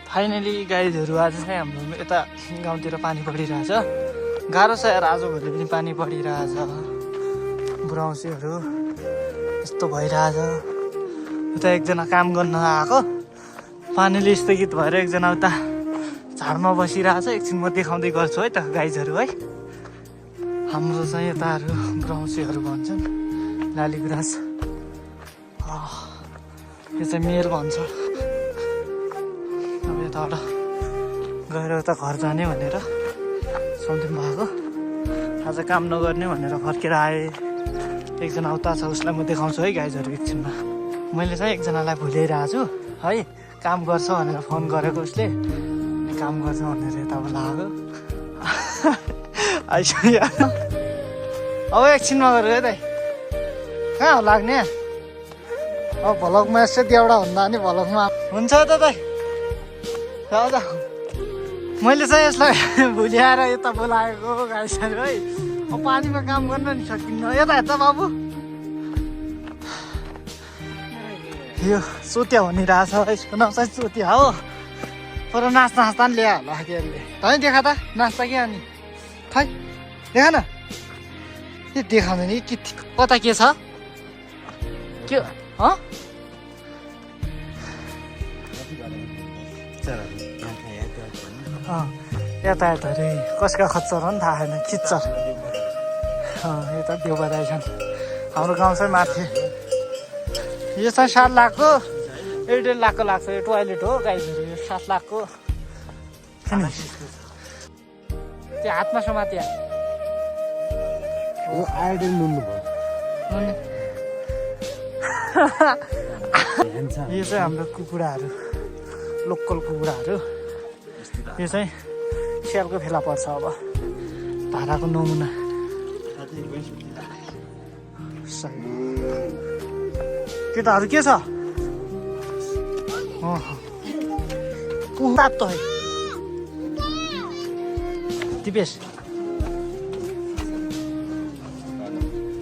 Finally गाइजहरू आज चाहिँ हाम्रो यता गाउँतिर पानी परिरहेछ। गाह्रो छ यार, आजभोलि पनि पानी परिरहेछ। बुढाउसीहरू यस्तो भइरहेछ। उता एकजना काम गर्न आएको, पानीले स्थगित भएर एकजना उता झाडमा बसिरहेछ। एकछिन म देखाउँदै गर्छु है त गाइजहरू है। हाम्रो चाहिँ यताहरू बुढाउसीहरू भन्छन् लाली गुराँस। यो चाहिँ मेयर भन्छ। अब यताबाट गएर उता घर जाने भनेर सम्झिनु भएको। आज काम नगर्ने भनेर फर्केर आएँ। एकजना उता छ, उसलाई म देखाउँछु है गाइजहरू एकछिनमा। मैले चाहिँ एकजनालाई भुलिरहेको छु है, काम गर्छ भनेर फोन गरेको उसले, काम गर्छ भनेर यता बोलाएको। आइसक्यो अब एकछिनमा गएर है दाइ, कहाँ हो लाग्ने? अब भ्लगमा यसो देउडा हुँदा नि भ्लगमा हुन्छ त दाइ। जाऊ मैले चाहिँ यसलाई भुल्याएर यता बोलाएको गाइसहरू है। अब पानीमा काम गर्न नि सकिन्न। यता हेर्छ बाबु, यो चोतिया भनिरहेछ। यसको नाम चाहिँ चोतिया हो। तर नाच्दा नाच्दा नि ल्यायो होला के अरे। है देखा त नाच्दा के अनि खै देखा न, यो देखाउँदैन कि कता के छ के यातायात अरे कसका खच्चर हो नि थाहा छैन, खिच्चर। यता देउ बजाइछन्। हाम्रो गाउँ चाहिँ माथि। यो चाहिँ 7 लाखको 1.5 लाखको लाग्छ। यो टोयलेट हो गाइजहरू। यो 7 लाखको। त्यो हातमा समातिया आयोडिन नुन्नु भयो। यो चाहिँ हाम्रो कुखुराहरू, लोकल कुखुराहरू। यो चाहिँ स्यालको फेला पर्छ। अब धाराको नमुना केटाहरू के छ? तातो है दिपेश।